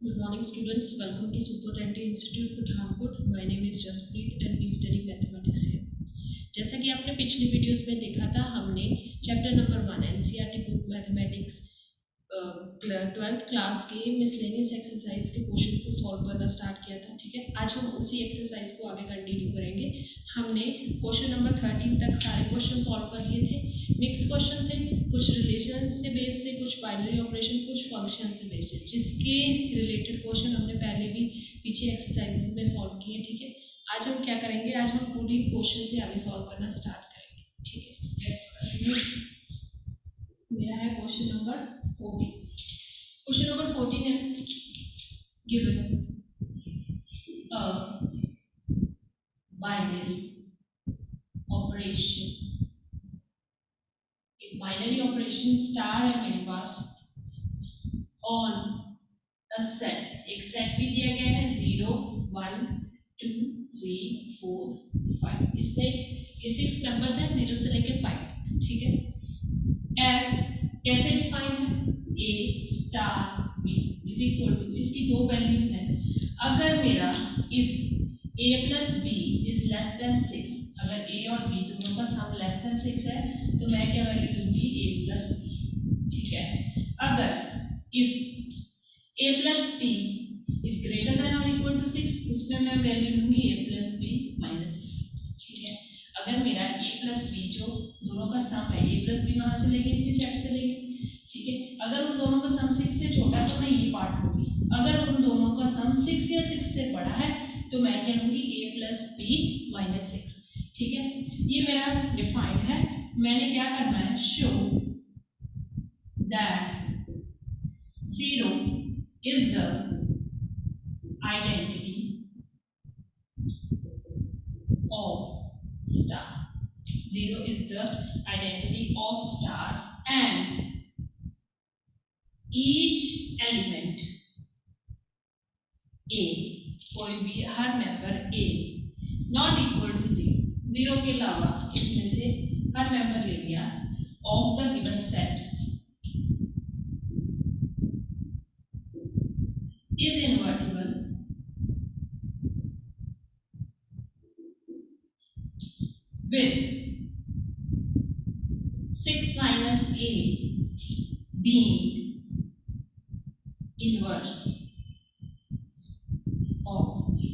Good morning, students. Welcome to Supertenti Institute, Pathankot. My name is Jaspreet and we study mathematics here. जैसा कि आपने पिछली videos में देखा था, हमने chapter number 1 NCERT book mathematics 12th class के मिसलेनियस एक्सरसाइज के क्वेश्चन को सॉल्व करना स्टार्ट किया था। ठीक है, आज हम उसी एक्सरसाइज को आगे कंटिन्यू करेंगे। हमने क्वेश्चन नंबर 13 तक सारे क्वेश्चन सॉल्व कर लिए थे। मिक्स क्वेश्चन थे, कुछ रिलेशन से बेस्ड थे, कुछ बाइनरी ऑपरेशन, कुछ फंक्शन से बेस्ड है, जिसके रिलेटेड क्वेश्चन हमने पहले भी पीछे एक्सरसाइजेज में सॉल्व किए। ठीक है, आज हम क्या करेंगे, आज हम 14 क्वेश्चन से आगे सॉल्व करना स्टार्ट करेंगे। ठीक है, लेट्स कंटिन्यू। मेरा है क्वेश्चन नंबर 14। क्वेश्चन नंबर 14 है गिवन अ बाइनरी ऑपरेशन। एक बाइनरी ऑपरेशन स्टार है मेरे पास ऑन अ सेट। एक सेट भी दिया गया है 0 1 2 3 4 5। इसमें ये 6 नंबर्स हैं 0 से लेकर 5। ठीक है, एस कैसे डिफाइन है, a star b is equal to, इसकी दो वैल्यूज हैं। अगर मेरा if a plus b is less than 6, अगर ए और बी दोनों का सम लेस देन 6 है तो मैं क्या वैल्यू लूंगी, ए प्लस बी। ठीक है, अगर if a plus b is greater than और इक्वल टू 6, उसमें मैं वैल्यू लूंगी ए प्लस बी माइनस 6। ठीक है, अगर मेरा ए प्लस बी जो दोनों का सम है, ए प्लस बी कहाँ से लेंगे, इसी सेट से लेंगे। ठीक है, अगर उन दोनों का सम 6 से छोटा है तो मैं ये पार्ट लूंगी, अगर उन दोनों का सम 6 या 6 से बड़ा है तो मैं क्या लूंगी, ए प्लस बी माइनस 6। ठीक है, ये मेरा डिफाइंड है। मैंने क्या करना है, show that 0 is the identity of star. 0 is the identity of star and each element A, कोई भी हर member A not equal to 0, 0 के अलावा इसमें से हर मेंबर ले लिया of the given set is invertible with 6 minus a being inverse of a।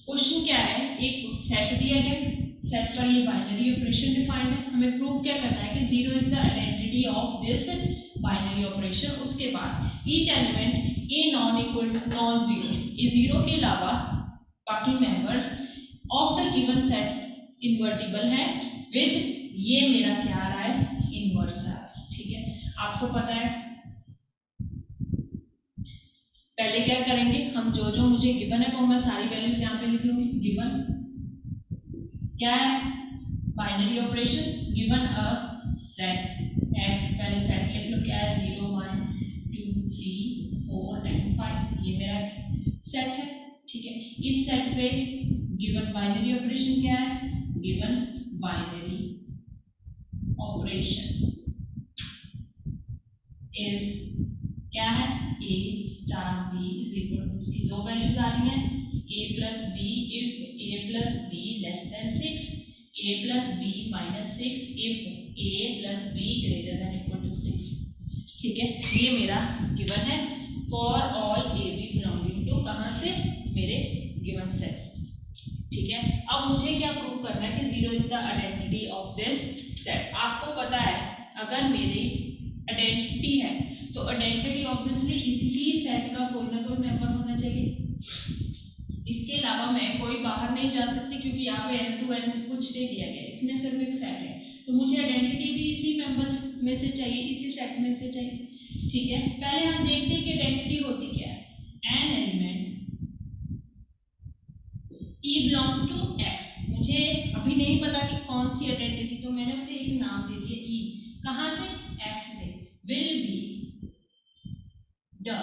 Question क्या है, एक सेट दिया गया, सेट पर ये बाइनरी ऑपरेशन डिफाइंड है। हमें प्रूव क्या करना है कि 0 is the identity of this binary operation. उसके बाद each element a non equal to non zero, a 0 के अलावा बाकी members of the given set invertible है विद, ये मेरा क्या आ रहा है, इनवर्स आ रहा है। ठीक है, आपको पता है पहले क्या करेंगे हम, जो जो मुझे गिवन है वो मैं सारी वैल्यूज यहाँ पे लिख लूंगी। गिवन क्या है, binary operation, given a set x, पहले सेट लिख लो, क्या है 0 1 2 3 4 एंड 5, ये मेरा सेट है। ठीक है, इस सेट पे गिवन बाइनरी ऑपरेशन क्या है, गिवन बाइनरी ऑपरेशन इज क्या है, a star b is equal to, इसकी दो वैल्यूज आ रही हैं, a plus b if a plus b less than 6, a plus b minus 6 if a plus b greater than equal to 6। ठीक है, ये मेरा गिवन है for all a b belonging to, कहाँ से, मेरे गिवन सेट्स। ठीक है, अब मुझे क्या प्रूव करना है कि 0 is the identity of this set. आपको पता है अगर मेरी आइडेंटिटी है तो आइडेंटिटी ऑब्वियसली इसी ही सेट का कोई ना कोई मेंबर होना चाहिए। इसके अलावा मैं कोई बाहर नहीं जा सकती क्योंकि यहाँ पे n to n कुछ नहीं दिया गया, इसमें सिर्फ एक सेट है, तो मुझे आइडेंटिटी भी इसी मेंबर में से चाहिए, इसी सेट में से चाहिए। ठीक है, पहले हम देखते हैं कि आइडेंटिटी होती क्या है। An element E belongs to X, मुझे अभी नहीं पता कि कौन सी आइडेंटिटी, तो मैंने उसे एक नाम दे दिया E, कहाँ से, X से, will be the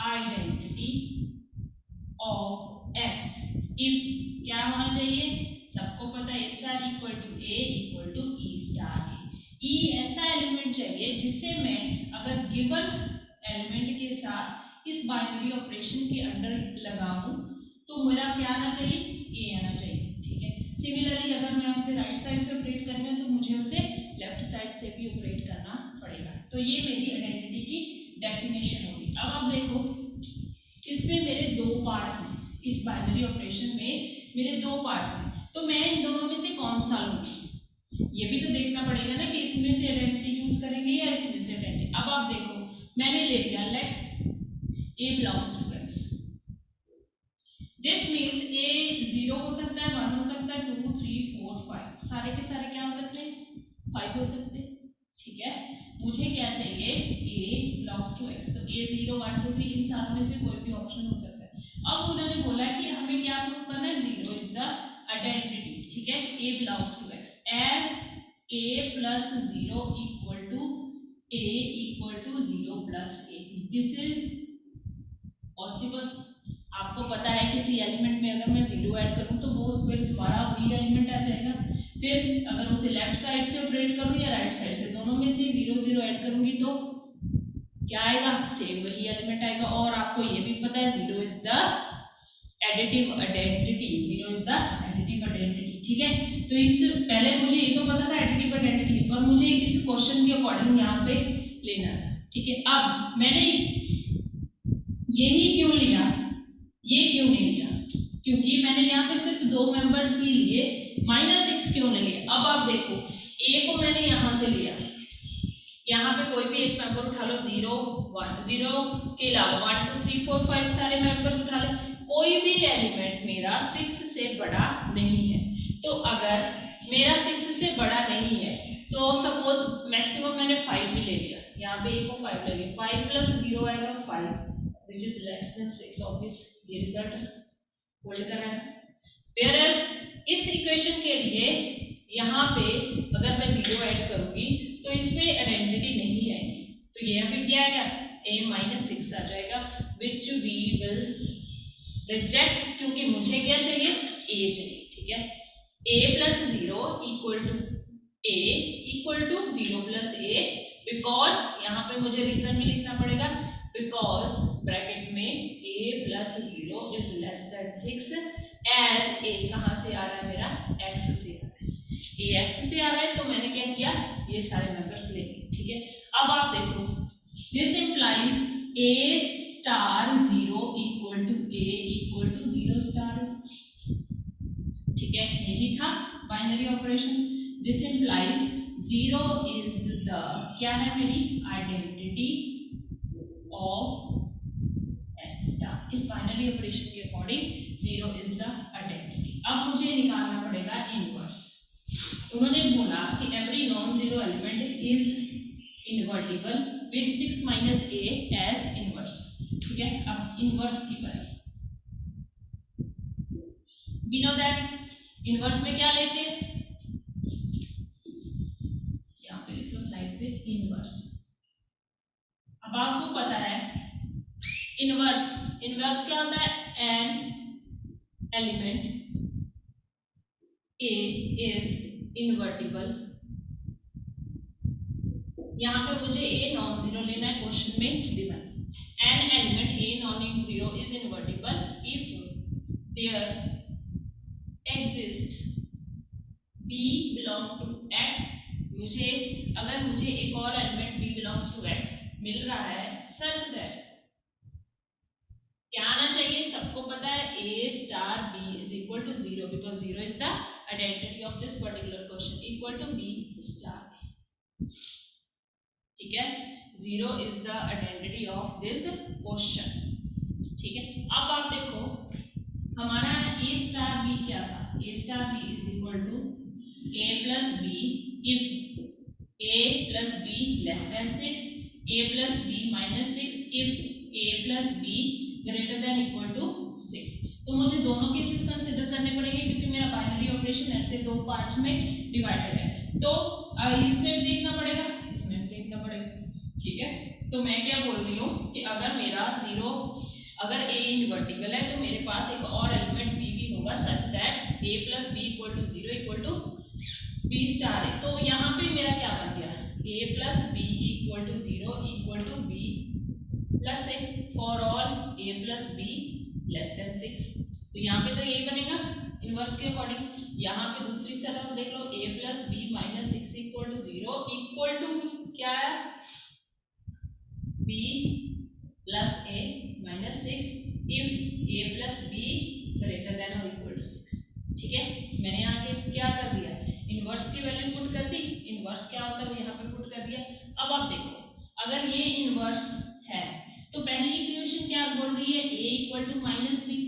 identity of X if क्या होना चाहिए, सबको पता है star equal to A equal to E star A। E ऐसा एलिमेंट चाहिए जिससे मैं अगर गिवन एलिमेंट के साथ इस बाइनरी ऑपरेशन के अंडर लगाऊं तो मेरा क्या आना चाहिए, ए आना चाहिए, ठीक है। सिमिलरली अगर मैं उसे राइट साइड से ऑपरेट करनी है तो मुझे उसे लेफ्ट साइड से भी ऑपरेट करना पड़ेगा। तो ये मेरी आइडेंटिटी की डेफिनेशन होगी। अब आप देखो इसमें मेरे दो पार्ट्स हैं, इस बाइनरी ऑपरेशन में मेरे दो पार्ट्स हैं, तो मैं इन दोनों में से कौन सा लूंगी ये भी तो देखना पड़ेगा ना कि इसमें से आइडेंटिटी यूज करेंगे या इसमें से आइडेंटिटी। अब आप देखो मैंने ले लिया let a belongs to x, this means a 0 हो सकता है, 1 हो सकता है, 2 3 4 5 सारे के सारे क्या हो सकते हैं, 5 हो सकते हैं, ठीक है। मुझे क्या चाहिए, ए बिलोंग्स टू एक्स, तो ए 0 1 2 3 इन सारों में से कोई भी ऑप्शन हो सकता है। अब उन्होंने बोला कि हमें क्या प्रूव करना है, 0 इज द आइडेंटिटी, ठीक है। A belongs to x as a plus 0 equal to a equal to 0 plus a, this is possible। आपको पता है किसी एलिमेंट में अगर मैं 0 ऐड करूं तो वो फिर दोबारा वही एलिमेंट आ जाएगा, फिर अगर उसे लेफ्ट साइड से ऑपरेट करूं या राइट साइड से, दोनों में से 0 0 ऐड करूंगी तो क्या आएगा, सेम वही एलिमेंट आएगा। और आपको ये भी पता है 0 is the additive identity, 0 is the additive identity, ठीक है। तो इस पहले मुझे ये तो पता था एडिटिव आइडेंटिटी, पर मुझे इस क्वेश्चन के अकॉर्डिंग यहाँ पे लेना था, ठीक है। अब मैंने यही क्यों लिया, ये क्यों नहीं लिया, क्योंकि मैंने यहाँ पे सिर्फ दो मेंबर्स ही लिए, -6 क्यों नहीं लिया। अब आप देखो ए को मैंने यहाँ से लिया, यहाँ पे कोई भी एक मेंबर उठा लो, 0 1 0 के अलावा 1 2 3 4 5 सारे मेंबर्स उठा लो, कोई भी एलिमेंट मेरा 6 से बड़ा नहीं है। तो अगर मेरा 6 से बड़ा नहीं है तो सपोज मैक्सिमम मैंने 5 भी ले लिया, यहाँ पे ए को 5 ले लिया, 5 प्लस 0 आएगा 5 which is less than 6, obvious ये रिजल्ट होल्ड कर रहा है। Whereas इस इक्वेशन के लिए यहाँ पे अगर मैं 0 ऐड करूंगी तो इसमें आइडेंटिटी नहीं आएगी, तो यहाँ पे क्या आएगा, a -6 आ जाएगा which we will reject, क्योंकि मुझे क्या चाहिए, a चाहिए, ठीक है। a plus 0 equal to a equal to 0 plus a, because यहाँ पे मुझे रीजन भी लिखना पड़ेगा, बिकॉज ब्रैकेट में a plus 0 is less than 6 as a कहाँ से आ रहा है, मेरा x से आ रहा है, a x से आ रहा है, तो मैंने क्या किया, ये सारे मेंबर्स ले लिए, ठीक है। अब आप देखो this implies a star 0 equal to a equal to 0 star, ठीक है, यही था binary operation. This implies 0 is the क्या है, मेरी आइडेंटिटी ऑफ एक्स स्टार। इस बाइनरी ऑपरेशन के अकॉर्डिंग 0 इज द आइडेंटिटी। अब मुझे निकालना पड़ेगा इनवर्स। उन्होंने बोला कि every non zero element is invertible with 6 minus a as inverse, ठीक है। अब इनवर्स की बारी, we know that इनवर्स में क्या लेते हैं, यहाँ पे लिख लो साइड पे इनवर्स। अब आपको पता है इनवर्स, इनवर्स क्या होता है, N element A is invertible, यहाँ पे मुझे ए नॉन जीरो लेना है, क्वेश्चन में given an element a non zero is invertible if there exist b belong to x, मुझे अगर मुझे एक और element b belongs to x मिल रहा है such that क्या आना चाहिए, सबको पता है a star b is equal to 0 because 0 is the identity of this particular question equal to b star, ठीक है। 0 is the identity of this question, ठीक है। अब आप देखो हमारा a star b क्या था, a star b is equal to a plus b if a plus b less than 6, a plus b minus 6 if a plus b greater than equal to 6। तो मुझे दोनों केसेस कंसिडर करने पड़ेंगे क्योंकि मेरा binary operation ऐसे दो parts में डिवाइडेड है, तो इसमें भी देखना पड़ेगा, इसमें भी देखना पड़ेगा, ठीक है। तो मैं क्या बोल रही हूँ कि अगर मेरा 0 अगर a इनवर्टिबल है तो मेरे पास एक और एलिमेंट b भी होगा सच that a plus b equal to 0 equal to b star है। तो यहाँ पे मेरा क्या बन गया, a plus b equal to 0 equal to b plus A for all A plus b less than 6। तो यहाँ पे तो यही बनेगा इनवर्स के अकॉर्डिंग। यहाँ पे दूसरी तरफ देख लो a plus b minus 6 equal to 0 equal to क्या है b plus a minus 6 if a plus b greater than और इक्वल टू 6। ठीक है, मैंने यहाँ के क्या कर दिया इनवर्स की वैल्यू पुट कर दी। इनवर्स क्या होता है वो यहाँ पे पुट कर दिया। अब आप देखो अगर ये इनवर्स है तो पहली इक्वेशन क्या बोल रही है a equal to minus b.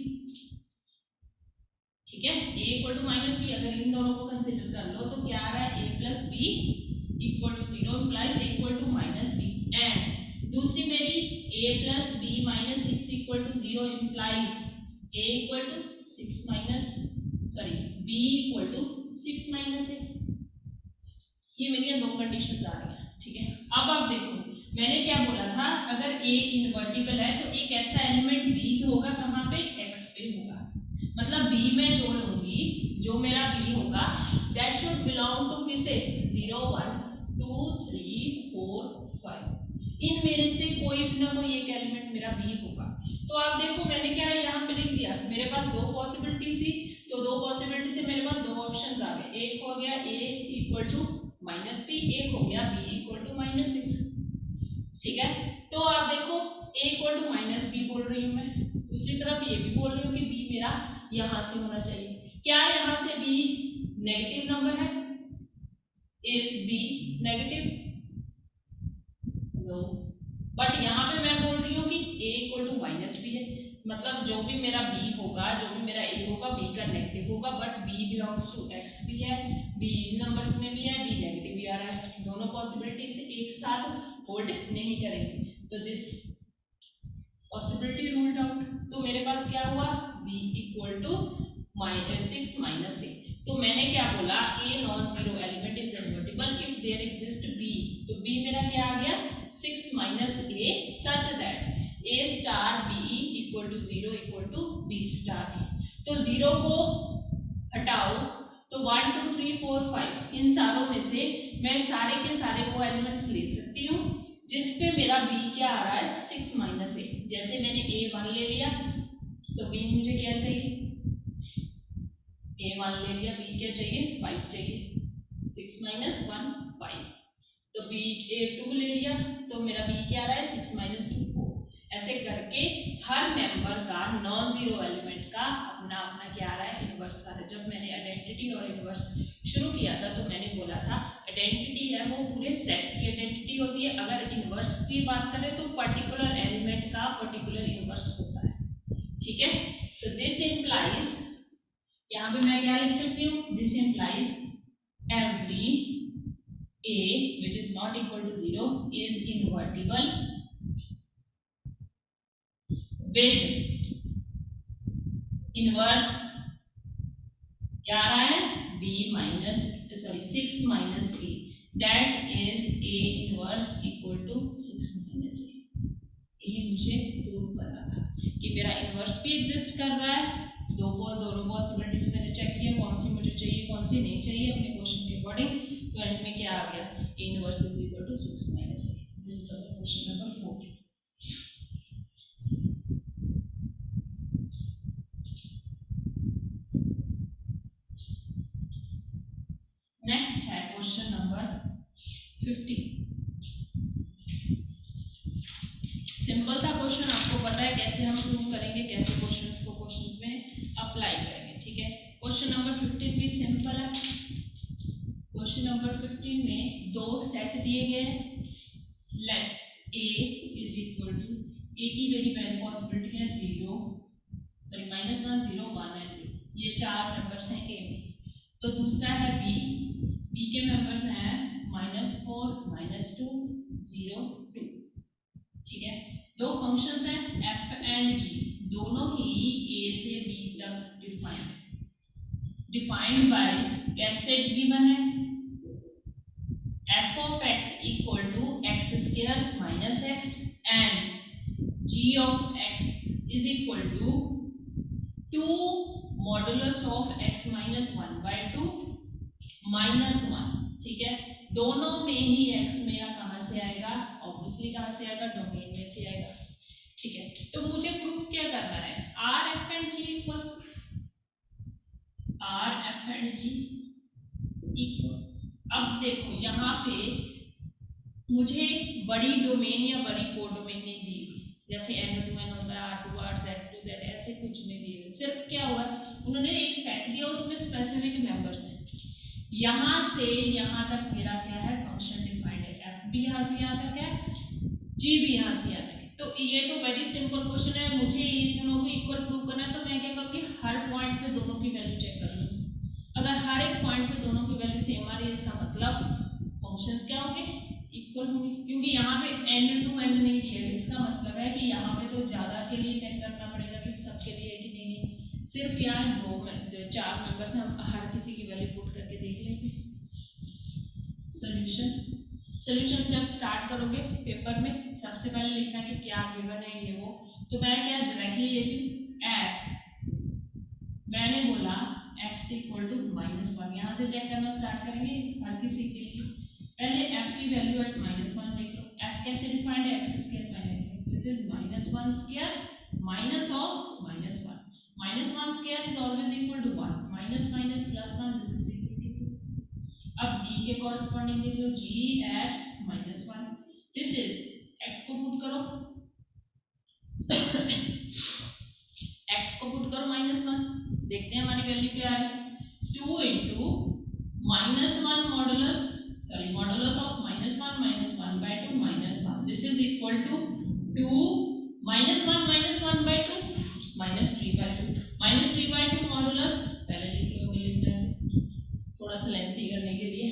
ठीक है, a equal to minus b अगर इन दोनों को कंसीडर कर लो तो क्या आ रहा है a plus b equal to 0 implies a equal to minus b. And दूसरी मेरी a plus b minus 6 equal to 0 implies a equal to 6 minus sorry b equal to 6 minus a। ये मेरी दो कंडीशंस आ रही हैं। ठीक है, अब आप देखो मैंने क्या बोला था अगर a इनवर्टिबल है तो एक ऐसा एलिमेंट b होगा कहाँ पे x पे होगा। मतलब b में जो लूंगी जो मेरा b होगा दैट शुड बिलोंग टू किसे 0 1 2 3 4 5 इन मेरे से कोई भी ना कोई एक एलिमेंट मेरा b होगा। तो आप देखो मैंने क्या यहाँ पे लिख दिया मेरे पास दो पॉसिबिलिटी थी तो दो पॉसिबिलिटी से मेरे पास दो ऑप्शंस आ गए। एक हो गया a equal to minus b एक हो गया b इक्वल टू माइनस 6। ठीक है, तो आप देखो a equal to minus b बोल रही हूँ मैं, दूसरी तरफ ये भी बोल रही हूँ कि b मेरा यहाँ से होना चाहिए। क्या यहाँ से b नेगेटिव नंबर है? Is b negative? No, but यहाँ पे मैं बोल रही हूँ कि a equal to minus b है। मतलब जो भी मेरा b होगा जो भी मेरा a होगा b का नेगेटिव होगा but b belongs to x भी है b नंबर्स में भी है b नेगेटिव भी आ रहा है। दोनों पॉसिबिलिटीज एक साथ होल्ड नहीं करेंगे तो दिस पॉसिबिलिटी रूल्ड आउट। तो मेरे पास क्या हुआ b equal to 6 minus a। तो मैंने क्या बोला a non zero element is invertible if there exist b। तो b मेरा क्या आ गया 6 minus a such that a star b equal to 0 equal to b star a। तो 0 को हटाओ तो 1 2 3 4 5 इन सारों में से मैं सारे के सारे वो एलिमेंट्स ले सकती हूँ जिस पे मेरा b क्या आ रहा है 6 माइनस a। जैसे मैंने a1 ले लिया तो b मुझे क्या चाहिए a1 ले लिया b क्या चाहिए 5 चाहिए 6 माइनस 1 5। तो b a2 ले लिया तो मेरा b क्या आ रहा है 6 माइनस 2 4। ऐसे करके हर मेंबर का नॉन जीरो एलिमेंट का अपना अपना क्या आ रहा है इनवर्स आ रहा है। जब मैंने आइडेंटिटी और इनवर्स शुरू किया था तो मैंने बोला था आइडेंटिटी है वो पूरे सेट की आइडेंटिटी होती है। अगर इनवर्स की बात करें तो पर्टिकुलर एलिमेंट का पर्टिकुलर इनवर्स होता है। ठीक है, तो दिस इंप्लाइज यहाँ पे मैं क्या लिख सकती हूँ this implies every a which is not equal to 0 is invertible with inverse क्या आ रहा है b minus sorry 6 minus a that is a inverse equal to 6 minus a। ये मुझे प्रूव करना था कि मेरा इनवर्स भी एग्जिस्ट कर रहा है। दोनों पॉसिबिलिटीज मैंने चेक किया कौन सी मुझे चाहिए कौन सी नहीं चाहिए अपने क्वेश्चन के अकॉर्डिंग। तो एंड में क्या आ गया inverse is equal to 6 minus a। This is our question number 4। Next है क्वेश्चन नंबर 15। सिंपल था क्वेश्चन, आपको पता है कैसे हम प्रूव करेंगे कैसे क्वेश्चंस को क्वेश्चंस में अप्लाई करेंगे। ठीक है, क्वेश्चन नंबर 15 भी सिंपल है। क्वेश्चन नंबर 15 में दो सेट दिए गए हैं। Let a is equal to a की वेरी पहली पॉसिबिलिटी है 0 सॉरी -1 0 1 एंड 2 ये चार नंबर्स हैं a में। तो दूसरा है b के मेंबर्स हैं -4 -2 0 2। ठीक है, दो फंक्शंस हैं f एंड g दोनों ही a से b तक डिफाइंड बाय कैसे गिवन है f of x equal to x square minus x and g of x is equal to 2 modulus of x minus 1 by 2 minus 1। ठीक है, दोनों में ही x मेरा कहाँ से आएगा ऑब्वियसली कहाँ से आएगा डोमेन में से आएगा। ठीक है, तो मुझे प्रूव क्या करना है, are f and g equal, are f and g equal. अब देखो यहाँ पे मुझे बड़ी डोमेन या बड़ी कोडोमेन नहीं दी, जैसे n2 n होता है, r2 r z2 z, ऐसे कुछ नहीं दिए। सिर्फ क्या हुआ, उन्होंने एक सेट दिया, उसमें स्पेसिफिक मेंबर्स हैं। यहाँ से यहाँ तक मेरा क्या है, फंक्शन डिफाइंड है, f भी यहाँ से यहाँ तक है, g भी यहाँ से यहाँ तक है। तो ये तो वेरी सिंपल क्वेश्चन है, मुझे ये दोनों को इक्वल प्रूव करना है, तो मैं क्या करूँगी, हर पॉइंट पे दोनों की वैल्यू चेक कर लूँगी। अगर हर एक पॉइंट पे दोनों की वैल्यू सेम आ रही है, इसका मतलब फंक्शंस क्या होंगे, इक्वल होंगे, क्योंकि यहाँ पे n2 n नहीं दिया है, इसका मतलब है कि यहाँ पे तो ज़्यादा के लिए चेक करना पड़ेगा कि सबके लिए है कि नहीं है। सिर्फ यहाँ चार मेंबर्स हैं, हम हर किसी की वैल्यू पुट करके देख लेंगे। सोल्यूशन जब स्टार्ट करोगे पेपर में, सबसे पहले लिखना कि क्या गिवन है ये वो, तो मैं क्या डायरेक्टली लेती हूँ एफ, मैंने बोला x इक्वल टू -1, यहाँ से चेक करना स्टार्ट करेंगे हर किसी के लिए। पहले f की वैल्यू एट -1 देख लो, f कैसे डिफाइंड है, x square minus x, this is -1 square minus of -1, -1 square is always equal to 1, minus minus plus 1, this is equal to 2। अब g के कॉरेस्पॉन्डिंग देख लो, g at -1, this is x को put करो x को put करो -1, देखते हैं हमारी वैल्यू क्या है, 2 into -1 modulus, sorry modulus of -1 -1/2 -1, this is equal to 2 -1 -1/2 -3/2 modulus, पहले लिख लो, लिखना है थोड़ा सा लेंथी करने के लिए,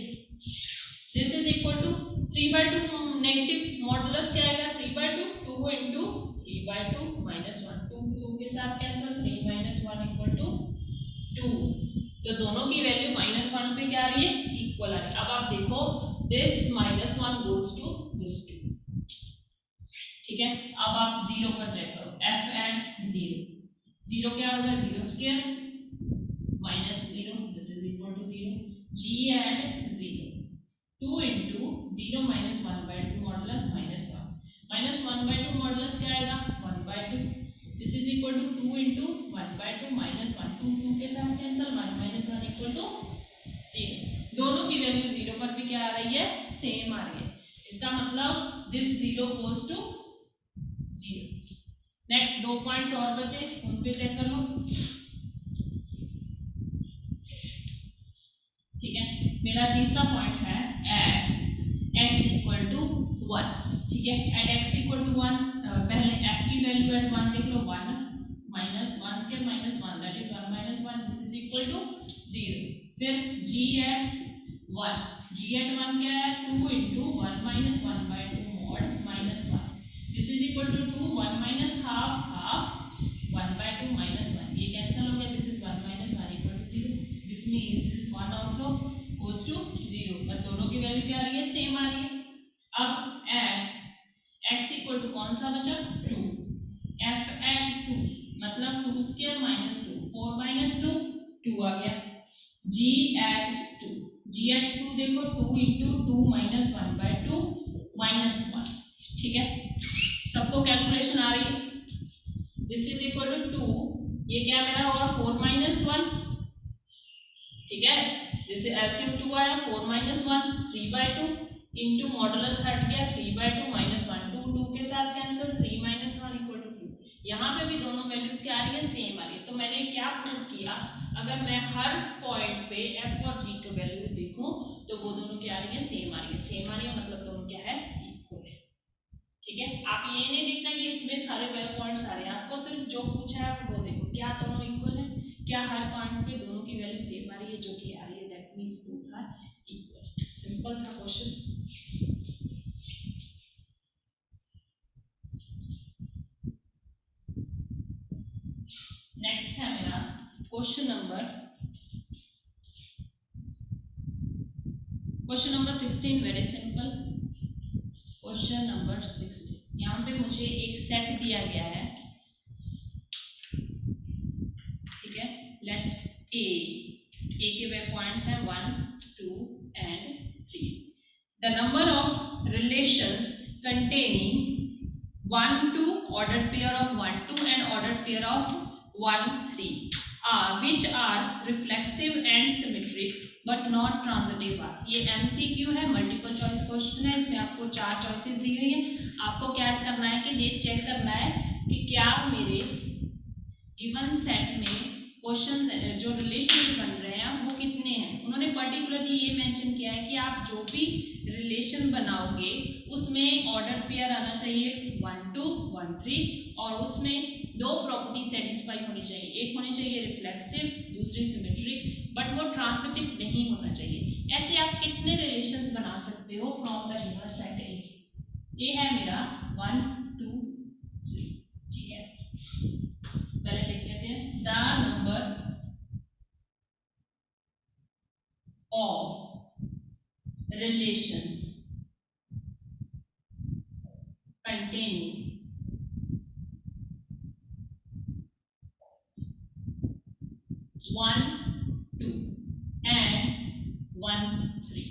this is equal to 3/2, negative modulus क्या आएगा, 3/2, 2 इंटू 3/2 -1, 2 के साथ कैंसिल, 3 - 1 इक्वल टू 2, तो दोनों की वैल्यू -1 पे क्या आ रही है, इक्वल आ रही है। अब आप देखो, दिस -1 गोज टू दिस 2, ठीक है। अब आप 0 पर चेक करो, f एट 0 क्या होगा, 0 square -0, this is equal to 0, g at 0, 2 into 0 -1/2 modulus -1 modulus क्या आएगा, 1/2, this is equal to 2 into 1/2 -1, 2 के साथ कैंसिल, 1 - 1 इक्वल टू 0, दोनों की वैल्यू 0 पर भी क्या आ रही है, सेम आ रही है, इसका मतलब this 0 goes to 0। Next 2 points और बचे, उन पे चेक कर लो, ठीक है। मेरा तीसरा पॉइंट है एट x इक्वल टू 1, ठीक है, एट x इक्वल टू 1, पहले f की वैल्यू एट 1 देख लो, 1 -1 square -1, that is 1 - 1, this is equal to 0, फिर g एट 1, क्या है, 2 into 1 - 1/2 mod -1, this is equal to 2, 1 - half 1/2 -1, ये कैंसिल हो गया, this is 1 - 1 equal to 0, this means this 1 also goes to 0, पर दोनों की वैल्यू क्या आ रही है, सेम आ रही है। अब एट x इक्वल टू कौन सा बचा, 2, f एट 2 मतलब 2 स्क्वायर -2, 4 - 2 2 आ गया, g एट 2 देखो, 2 इंटू 2 -1/2 -1, ठीक है, सबको कैलकुलेशन आ रही है, दिस इज इक्वल टू 2, ये क्या मेरा होगा, 4 - 1, ठीक है, जैसे एलसीएम 2 आया, 4 - 1 3/2 इंटू मॉडुलस हट गया, 3/2 -1, 2 के साथ कैंसिल, 3 - 1 इक्वल टू 2, यहाँ पे भी दोनों वैल्यूज क्या आ रही है, सेम आ रही है। तो मैंने क्या प्रूव किया, अगर मैं हर पॉइंट पे f और g की वैल्यू देखूं तो वो दोनों क्या आ रही है, सेम आ रही है, मतलब दोनों क्या है, इक्वल है, ठीक है। आप ये नहीं देखना कि इसमें सारे पॉइंट्स आ रहे हैं, आपको सिर्फ जो पूछा है वो देखो, क्या दोनों इक्वल है, क्या हर पॉइंट पे दोनों की वैल्यू सेम आ रही है, जो कि आ रही है, that means both are equal. Simple था क्वेश्चन। नेक्स्ट है मेरा question number 16, very simple question number 16। यहाँ पे मुझे एक सेट दिया गया है, ठीक है, लेट ए के वे पॉइंट्स हैं 1 2 and 3, the number of relations containing 1 2 ordered pair of 1 2 and ordered pair of 1 3 which are reflexive and symmetric but not transitive are। ये MCQ है, मल्टीपल चॉइस क्वेश्चन है, इसमें आपको 4 चॉइसेस दी गई है। आपको क्या करना है कि ये चेक करना है कि क्या मेरे गिवन सेट में क्वेश्चन जो रिलेशन बन रहे हैं वो कितने हैं। उन्होंने पर्टिकुलरली ये मेंशन किया है कि आप जो भी रिलेशन बनाओगे उसमें ऑर्डर पेयर आना चाहिए 1 2 1 3 और उसमें दो प्रॉपर्टी सेटिस्फाई होनी चाहिए, एक होनी चाहिए रिफ्लेक्सिव, दूसरी सिमेट्रिक, बट वो ट्रांजिटिव नहीं होना चाहिए। ऐसे आप कितने रिलेशंस बना सकते हो फ्रॉम द गिवन सेट ए। ये है मेरा 1 2 3, ठीक है। पहले लिख लेते हैं the number of relations containing one two and 1 3,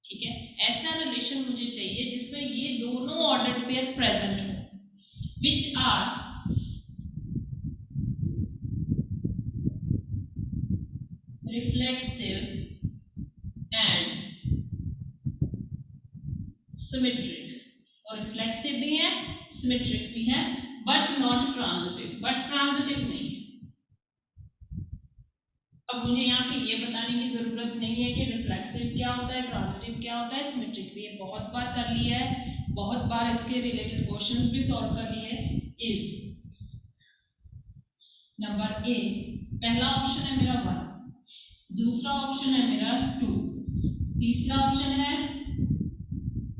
ठीक है। ऐसा रिलेशन मुझे चाहिए जिसमें ये दोनों ऑर्डर्ड पेयर प्रेजेंट हो, which are reflexive and symmetric, और रिफ्लेक्सिव भी है सिमेट्रिक भी है but not transitive, but transitive नहीं है। अब मुझे यहाँ पे ये बताने की जरूरत नहीं है कि रिफ्लेक्सिव क्या होता है, ट्रांजिटिव क्या होता है, सिमेट्रिक भी है, बहुत बार कर लिया है, बहुत बार इसके रिलेटेड क्वेश्चंस भी सॉल्व कर लिए। इज नंबर ए, पहला ऑप्शन है मेरा 1, दूसरा ऑप्शन है मेरा 2, तीसरा ऑप्शन है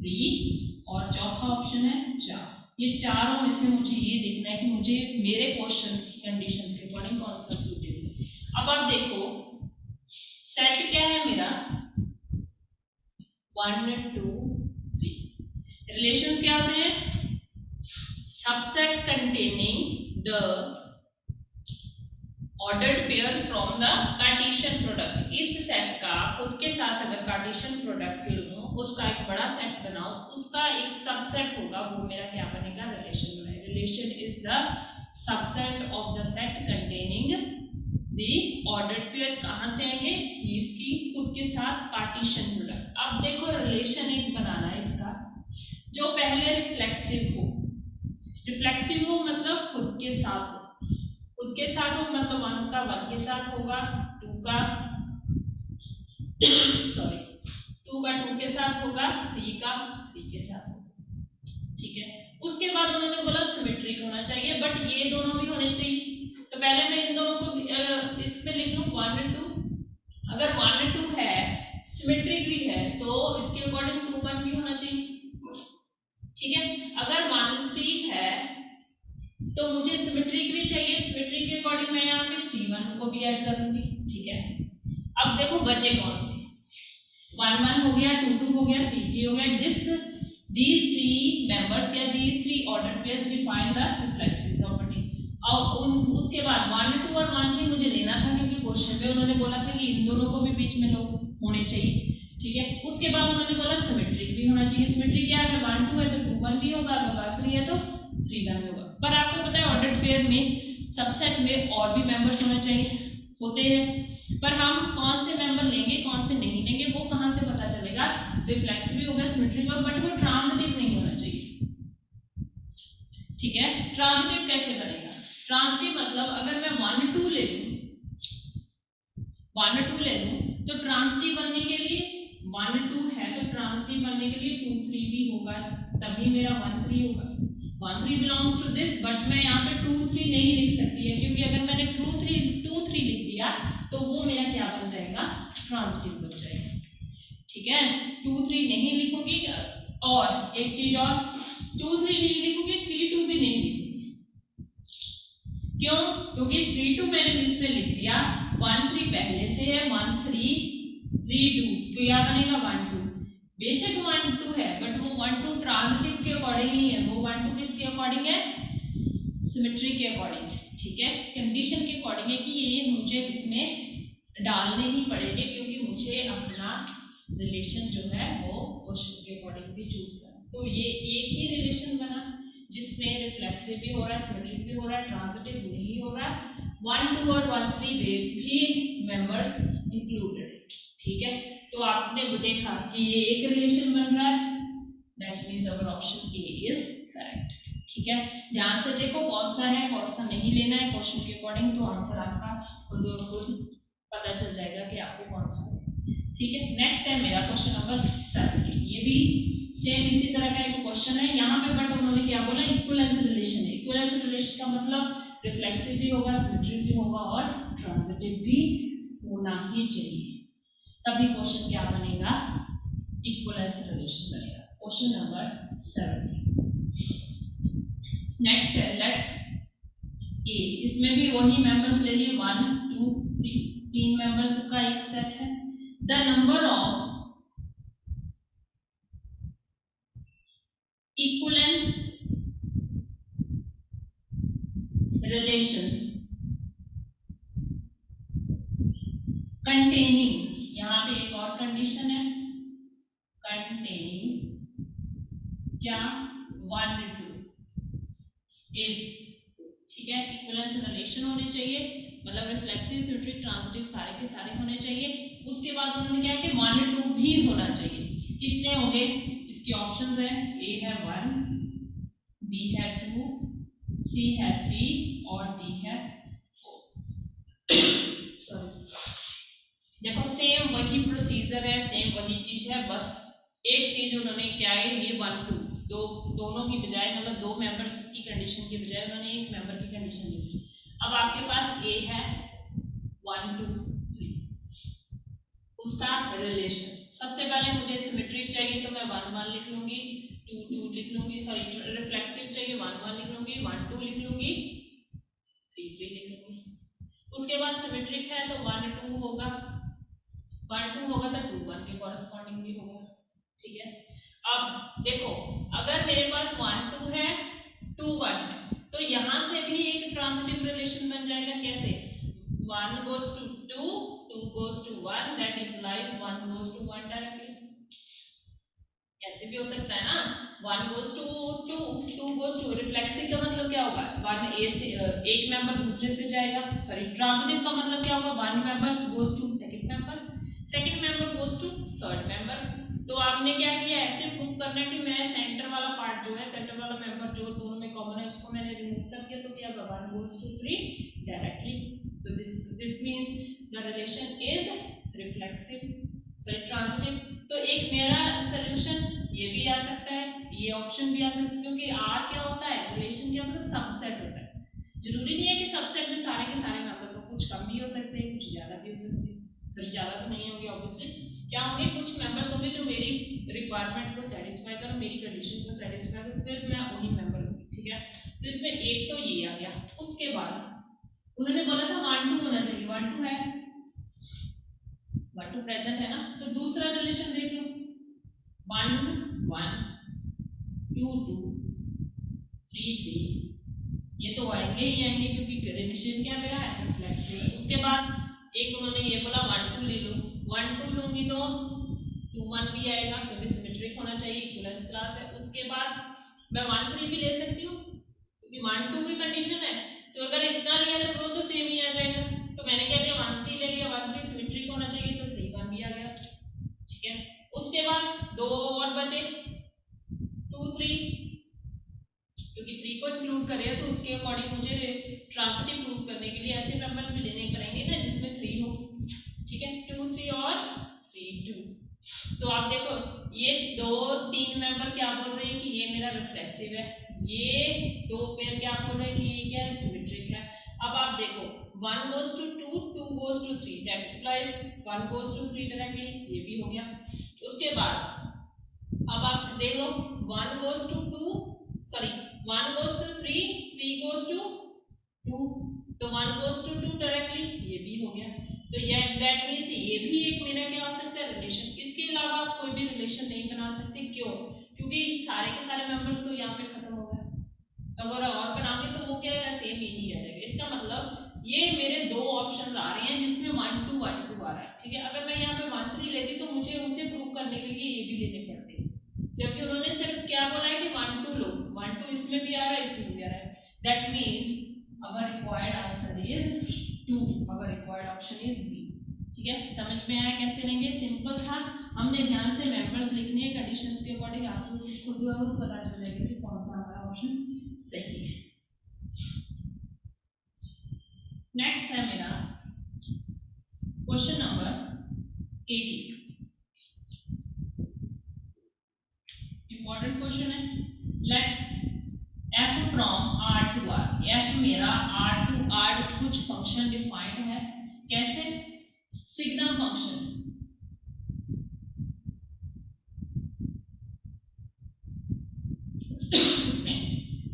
3 और चौथा ऑप्शन है 4। ये चारों में से मुझे ये देखना है कि मुझे मेरे क्वेश्चन की कंडीशन के अकॉर्डिंग कौन सा सूटेबल है। अब आप देखो सेट क्या है मेरा 1 2 3, रिलेशन क्या होते हैं, subset containing the ordered pair from the Cartesian product. इस सेट का खुद के साथ अगर कार्टेशियन प्रोडक्ट लूं, उसका एक बड़ा सेट बनाओ, उसका एक सबसेट होगा, वो मेरा क्या बनेगा, रिलेशन बनेगा। Relation is the subset of the set containing the ordered pairs. कहाँ से आएंगे, इसकी खुद के साथ कार्टेशियन प्रोडक्ट। अब देखो रिलेशन एक बनाना है इसका जो पहले रिफ्लेक्सिव हो, रिफ्लेक्सिव हो मतलब खुद के साथ हो, खुद के साथ हो मतलब 1 का 1 के साथ होगा, 2 का 2 के साथ होगा, 3 का 3 के साथ होगा, ठीक है। उसके बाद उन्होंने बोला सिमेट्रिक होना चाहिए, बट ये दोनों भी होने चाहिए। तो पहले मैं इन दोनों को इसमें लिख लूं 1 2, अगर 1 2 है सिमेट्रिक भी है तो इसके अकॉर्डिंग 2 1 भी होना चाहिए, ठीक है। अगर 1 3 है तो मुझे सिमेट्रिक भी चाहिए, सिमेट्रिक के अकॉर्डिंग मैं यहाँ पे 3 1 को भी ऐड करूंगी, ठीक है। अब देखो बचे कौन से, 1 1 हो गया, 2 2 हो गया, 3 3 हो गया। these three members या these three ordered pairs define the reflexive property। और उसके बाद 1 2 और 1 3 मुझे लेना था क्योंकि क्वेश्चन में उन्होंने बोला था कि इन दोनों को भी बीच में लोग होने चाहिए, ठीक है। उसके बाद उन्होंने बोला सिमेट्रिक भी होना चाहिए। सिमेट्रिक क्या है, अगर 1 2 है तो 2 1 भी होगा, अगर 1 3 है तो 3 1 होगा। पर आपको पता है ऑर्डर्ड पेयर में सबसेट में और भी मेंबर्स होने चाहिए, होते हैं, पर हम कौन से मेंबर लेंगे कौन से नहीं लेंगे वो कहां से पता चलेगा। रिफ्लेक्सिव भी होगा, सिमेट्रिक होगा, बट वो ट्रांजिटिव नहीं होना चाहिए, ठीक है। ट्रांजिटिव कैसे बनेगा, ट्रांजिटिव मतलब अगर मैं 1 2 ले लूं, 1 2 ले लूं तो ट्रांजिटिव बनने के लिए 1 2 है तो ट्रांजिटिव बनने के लिए 2 3 भी होगा, तभी मेरा 1 3 होगा। 1 3 बिलोंग्स टू दिस, बट मैं यहाँ पे 2 3 नहीं लिख सकती है क्योंकि अगर मैंने 2 3 लिख दिया तो वो मेरा क्या बन जाएगा, ट्रांजिटिव बन जाएगा, ठीक है। 2 3 नहीं लिखूंगी, और एक चीज और 2 3 नहीं लिखूंगी, 3 2 भी नहीं लिखूंगी, क्यों, क्योंकि 3 2 मैंने बीच में लिख दिया, 1 3 पहले से है, 1 3 3 2 तो यह बनेगा 1 2। बेशक 1 2 है बट वो 1 2 ट्रांजिटिव के अकॉर्डिंग नहीं है, वो 1 2 किसके अकॉर्डिंग है, सिमेट्री के अकॉर्डिंग है, ठीक है। कंडीशन के अकॉर्डिंग है कि ये मुझे इसमें डालने ही पड़ेंगे क्योंकि मुझे अपना रिलेशन जो है वो क्वेश्चन के अकॉर्डिंग भी चूज करना। तो ये एक ही रिलेशन बना, जिसमें रिफ्लेक्सिव भी हो रहा है, सिमेट्रिक भी हो रहा है, ट्रांजिटिव नहीं हो रहा है, 1 2 और 1 3 में भी मेंबर्स इंक्लूडेड है। ठीक है, तो आपने देखा कि ये एक रिलेशन बन रहा है, that means our option A is correct. ठीक है, ध्यान से देखो कौन सा है कौन सा नहीं लेना है क्वेश्चन के अकॉर्डिंग, तो आंसर आपका खुद और खुद पता चल जाएगा कि आपको कौन सा है। ठीक है, नेक्स्ट है मेरा क्वेश्चन नंबर 7। ये भी सेम इसी तरह का एक क्वेश्चन है यहाँ पे, बट उन्होंने क्या बोला, इक्विवेलेंस रिलेशन है। इक्विवेलेंस रिलेशन का मतलब रिफ्लेक्सिव भी होगा, सिमेट्रिक भी होगा और ट्रांजिटिव भी होना ही चाहिए, तभी क्वेश्चन क्या बनेगा, इक्विवेलेंस रिलेशन बनेगा। Question number 7। नेक्स्ट है लेट ए, इसमें भी वही मेंबर्स ले लिए 1 2 3, तीन मेंबर्स का एक सेट है। The number of equivalence relations containing, यहाँ पे एक और कंडीशन है, कंटेनिंग क्या 1 2 इज, ठीक है, इक्विवेलेंस रिलेशन होने चाहिए, मतलब रिफ्लेक्सिव सिमेट्रिक ट्रांजिटिव सारे के सारे होने चाहिए। उसके बाद उन्होंने क्या कि 1 2 भी होना चाहिए। कितने होंगे, इसके ऑप्शंस है, ए है 1, बी है 2, सी है 3 और डी है 4। देखो सेम वही प्रोसीजर है, सेम वही चीज है, बस एक चीज उन्होंने क्या है, ये 1 2 दोनों की बजाय, मतलब दो मेंबर्स की कंडीशन की बजाय उन्होंने एक मेंबर की कंडीशन ली। अब आपके पास ए है 1 2 3, उसका रिलेशन, सबसे पहले मुझे सिमेट्रिक चाहिए तो मैं 1 1 लिख लूंगी, 2 2 लिख लूंगी, सॉरी रिफ्लेक्सिव चाहिए 1 1 लिख लूंगी, 1 2 लिख लूंगी, 3 3 लिख लूंगी। उसके बाद सिमेट्रिक है तो 1 2 होगा, 1 2 होगा तो 2 1 के कॉरेस्पॉन्डिंग भी होगा। ठीक है, अब देखो अगर मेरे पास 1 2 है 2 1 है, तो यहां से भी एक ट्रांजिटिव रिलेशन बन जाएगा। कैसे, 1 goes to 2, 2 goes to 1, that implies 1 goes to 1 directly। ऐसे भी हो सकता है ना, 1 goes to 2, 2 goes to, reflexive का मतलब क्या होगा, 1 ए से एक मेंबर दूसरे से जाएगा, सॉरी ट्रांजिटिव का मतलब क्या होगा, 1 member goes to second member, second member goes to third member. तो आपने क्या किया, ऐसे प्रूव करना है कि मैं सेंटर वाला पार्ट जो है, सेंटर वाला मेंबर जो दोनों में कॉमन है उसको मैंने रिमूव कर दिया, तो क्या होगा, 1 goes to 3 डायरेक्टली। तो this means the relation is reflexive, sorry transitive. तो एक मेरा सॉल्यूशन ये भी आ सकता है, ये ऑप्शन भी आ सकता है, क्योंकि आर क्या होता है, रिलेशन क्या मतलब सबसेट होता है। जरूरी नहीं है कि सबसेट में सारे के सारे मेंबर्स हो, कुछ कम भी हो सकते हैं, कुछ ज्यादा भी हो सकते हैं, सॉरी ज्यादा तो नहीं होंगे ऑब्वियसली, क्या होंगे, कुछ मेंबर्स होंगे जो मेरी रिक्वायरमेंट को सेटिस्फाई करो, मेरी कंडीशन को सेटिस्फाई करो, फिर मैं वही मेंबर हूँ। ठीक है, तो इसमें एक तो ये आ गया। उसके बाद उन्होंने बोला था 1 2 होना चाहिए, 1 2 है, 1 2 प्रेजेंट है ना, तो दूसरा रिलेशन देख लो, 1 1 2 2 3 3, ये तो आएंगे ही आएंगे क्योंकि रिलेशन क्या मेरा है, रिफ्लेक्सिव। उसके बाद एक उन्होंने ये बोला 1 2 ले लो, 1 2 लूंगी तो 2 1 भी आएगा क्योंकि सिमेट्रिक होना चाहिए, इक्विवेलेंस क्लास है। उसके बाद मैं 1 3 भी ले सकती हूँ क्योंकि 1 2 की कंडीशन है, तो अगर इतना लिया तो वो तो सेम ही आ जाएगा। तो मैंने क्या लिया, 1 3 ले लिया, 1 3 सिमेट्रिक होना चाहिए तो 3 1 भी आ गया। ठीक है, उसके बाद दो और बचे 2 3, क्योंकि 3 को इंक्लूड करें तो उसके अकॉर्डिंग मुझे ट्रांजिटिव प्रूव करने के लिए ऐसे नंबर्स भी लेने पड़ेंगे ना जिसमें 3 हो। ठीक है, 2 3 और 3 2। तो आप देखो ये दो तीन मेंबर क्या बोल रहे हैं कि ये मेरा रिफ्लेक्सिव है, ये दो पेयर क्या बोल रहे हैं कि ये क्या है, सिमेट्रिक है। अब आप देखो 1 goes to 2, 2 goes to 3, that implies 1 goes to 3 directly, ये भी हो गया। उसके बाद अब आप देख लो 1 goes to 2, sorry 1 goes to 3, 3 goes to 2, तो 1 goes to 2 डायरेक्टली, ये भी हो गया। तो ये दैट मींस ये भी एक मेरा क्या हो सकता है, रिलेशन। इसके अलावा आप कोई भी रिलेशन नहीं बना सकते, क्यों, क्योंकि सारे के सारे मेंबर्स तो यहाँ पे खत्म हो गए, अगर और बनाओगे तो वो क्या है, सेम ही आ जाएगा। इसका मतलब ये मेरे दो ऑप्शन आ रहे हैं जिसमें 1 2 1 2 आ रहा है। ठीक है, अगर मैं यहाँ पे 1 3 लेती तो मुझे उसे प्रूव करने के लिए ये भी लेने पड़ते, जबकि उन्होंने सिर्फ क्या बोला है कि 1 2 लो, 1 2 इसमें भी आ that means our required answer is 2, our required option is b. ठीक है, समझ में आया कैसे लेंगे? सिंपल था, हमने ध्यान से मेंबर्स लिखने हैं कंडीशंस के अकॉर्डिंग, आपको खुद पता चल जाएगा कि कौन सा हमारा ऑप्शन सही है। नेक्स्ट है मेरा क्वेश्चन नंबर 80, इंपॉर्टेंट क्वेश्चन है। Let f from r to r, f मेरा r टू r कुछ फंक्शन डिफाइंड है, कैसे? सिग्नम फंक्शन,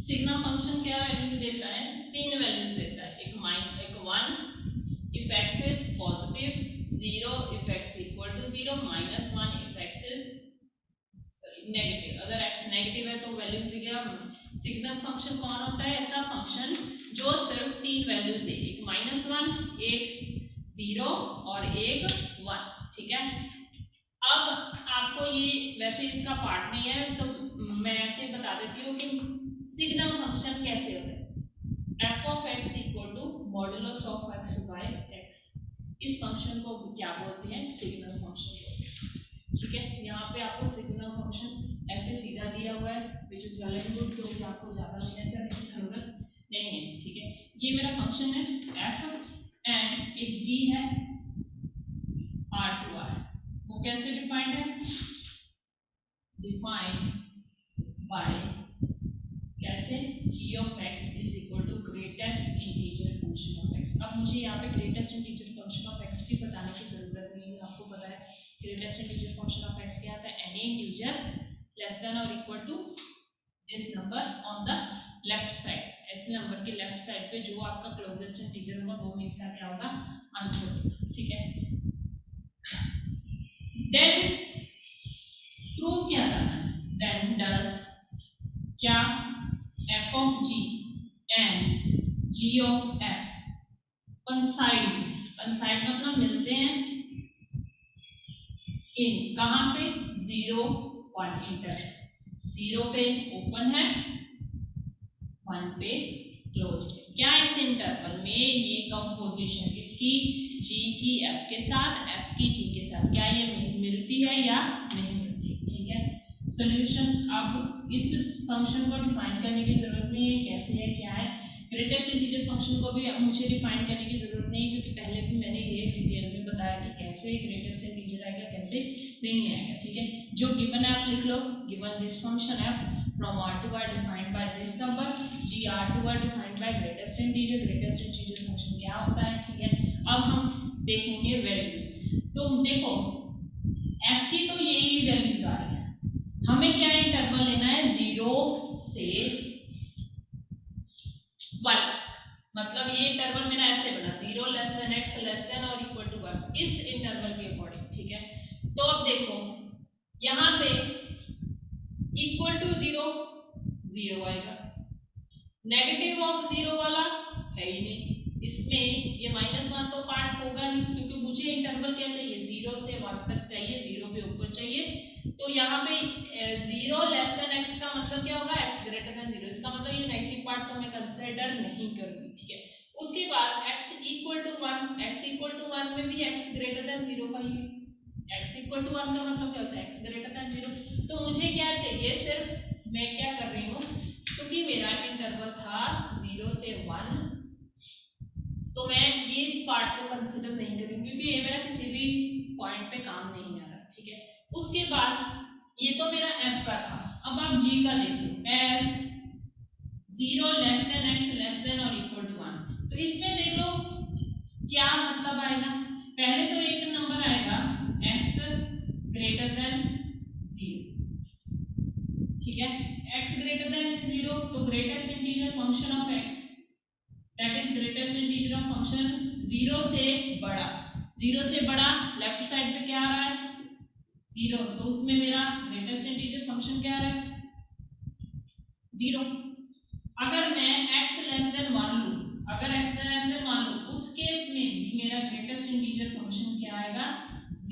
सिग्नम फंक्शन क्या वैल्यू देता है? 3 वैल्यूज देता है, एक 1 if x is positive, 0 if x equal to 0, -1 if x is negative. अगर x नेगेटिव है तो वैल्यूज दिखेगा। सिग्नम फंक्शन कौन होता है? ऐसा फंक्शन जो सिर्फ 3 वैल्यूज दे, एक -1, एक 0 और एक 1। ठीक है, अब आपको ये वैसे इसका पार्ट नहीं है तो मैं ऐसे बता देती हूँ कि सिग्नम फंक्शन कैसे होता है। f of x equal to modulus of x by x, इस फंक्शन को क्या बोलते हैं? Signum function. ठीक है, यहाँ पे आपको सिग्नम फंक्शन ऐसे सीधा दिया हुआ है which is well and good, तो आपको ज़्यादा मेहनत करने की जरूरत नहीं है। ठीक है, ये मेरा फंक्शन है f एंड एक g है r टू r, वो कैसे डिफाइंड है? डिफाइंड बाय कैसे? g of x is equal to greatest integer function of x। अब मुझे यहाँ पे greatest integer function of x भी बताने की जरूरत नहीं है, आपको पता है greatest integer function of x क्या होता है? एनी इंटीजर लेस देन और equal to this number on the left side, ऐसे नंबर के लेफ्ट साइड पे जो आपका क्लोजेस्ट इंटीजर होगा वो हमेशा क्या होगा? आंसर। ठीक है, देन प्रूव क्या करना है? देन डज क्या f of g and g of f कंसाइड, कंसाइड मतलब मिलते हैं इन कहां पे? 0 1 इंटर, 0 पे ओपन है, 1 पे क्लोज है। क्या इस इंटरवल में ये कंपोजिशन इसकी g की f के साथ, f की g के साथ क्या ये मिलती है या नहीं मिलती? ठीक है, सॉल्यूशन। अब इस फंक्शन को डिफाइन करने की जरूरत नहीं है, कैसे है क्या है। ग्रेटेस्ट इंटीजर फंक्शन को भी मुझे डिफाइन करने की जरूरत नहीं है, क्योंकि पहले भी मैंने ये डिटेल में बताया कि कैसे ग्रेटेस्ट इंटीजर आएगा कैसे नहीं आएगा। ठीक है, जो गिवन है आप लिख लो, given this function f from r to r defined by this number, g r to r defined by greatest integer, greatest integer function क्या होता है। ठीक है, अब हम देखेंगे वैल्यूज। तो देखो f की तो यही वैल्यूज आ रही है, हमें क्या इंटरवल लेना है? 0 से 1, मतलब ये इंटरवल मेरा ऐसे बना 0 less than x less than और इक्वल टू 1, इस इंटरवल के अकॉर्डिंग। ठीक है, तो अब देखो यहाँ पे इक्वल टू 0 0 आएगा, नेगेटिव ऑफ 0 वाला है ही नहीं, इसमें ये -1 तो पार्ट होगा नहीं, क्योंकि मुझे इंटरवल क्या चाहिए? 0 से 1 तक चाहिए, 0 पे ऊपर चाहिए। तो यहाँ पे 0 लेस देन x का मतलब क्या होगा? x ग्रेटर देन 0, इसका मतलब ये नेगेटिव पार्ट तो मैं कंसीडर नहीं करूंगी। ठीक है, उसके बाद x equal to 1, x equal to 1 में भी x ग्रेटर देन 0 का ही, x इक्वल टू 1 का मतलब क्या होता है? x greater than 0। तो मुझे क्या चाहिए? सिर्फ मैं क्या कर रही हूँ, क्योंकि मेरा इंटरवल था 0 से 1, तो मैं ये इस पार्ट को कंसीडर नहीं करूंगी, क्योंकि ये मेरा किसी भी पॉइंट पे काम नहीं आ रहा। ठीक है, उसके बाद ये तो मेरा f का था, अब आप g का देख लो, as 0 less than x less than और इक्वल टू 1। तो इसमें देख लो क्या मतलब आएगा। पहले तो एक नंबर आएगा x ग्रेटर देन 0। ठीक है, x ग्रेटर देन 0, तो greatest integer function of x that is greatest integer of function 0 से बड़ा, 0 से बड़ा लेफ्ट साइड पे क्या आ रहा है? 0, तो उसमें मेरा ग्रेटेस्ट इंटीजर फंक्शन क्या आ रहा है? 0। अगर मैं x लेस देन 1 लूं, अगर x लेस देन 1 लूं, उस केस में भी मेरा ग्रेटेस्ट इंटीजर फंक्शन क्या आएगा?